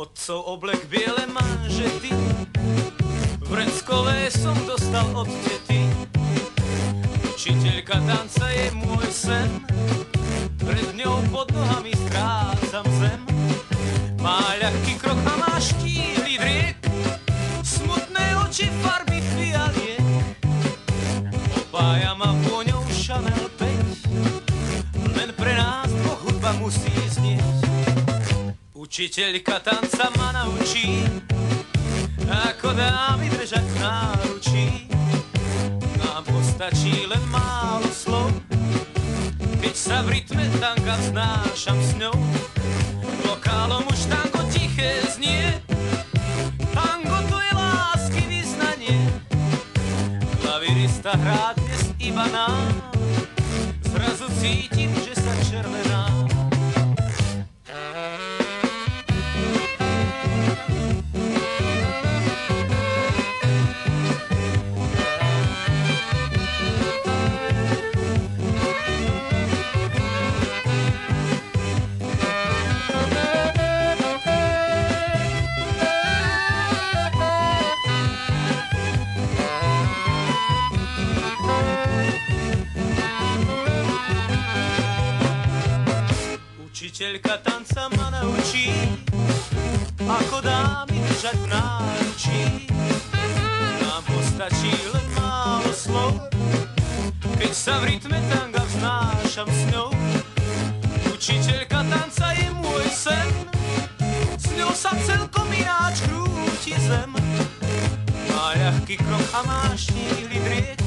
Otcov oblek, biele manžety, vreckové som dostal od tety. Učiteľka tanca je môj sen, pred ňou pod nohami strácam zem. Má ľahký krok a má štíhly driek, smutné oči farby fialiek. Opája ma vôňou Chanel 5, len pre nás dvoch hudba musí znieť. Učiteľka tanca ma naučí, ako dámy držať v náručí. Nám postačí len málo slov, keď sa v rytme tanka vznášam s ňou. Vokálom už tango tiché znie, tango to je lásky vyznanie. Klavirista hrá dnes iba nám, zrazu cítim, že sa červená. Učiteľka tanca ma naučí, ako dámy držať v náručí. Nám postačí len málo slov, keď sa v rytme tanga vznášam s ňou. Učiteľka tanca je môj sen, s ňou sa celkom ináč krúti zem. Má ľahký krok a má štíhly driek,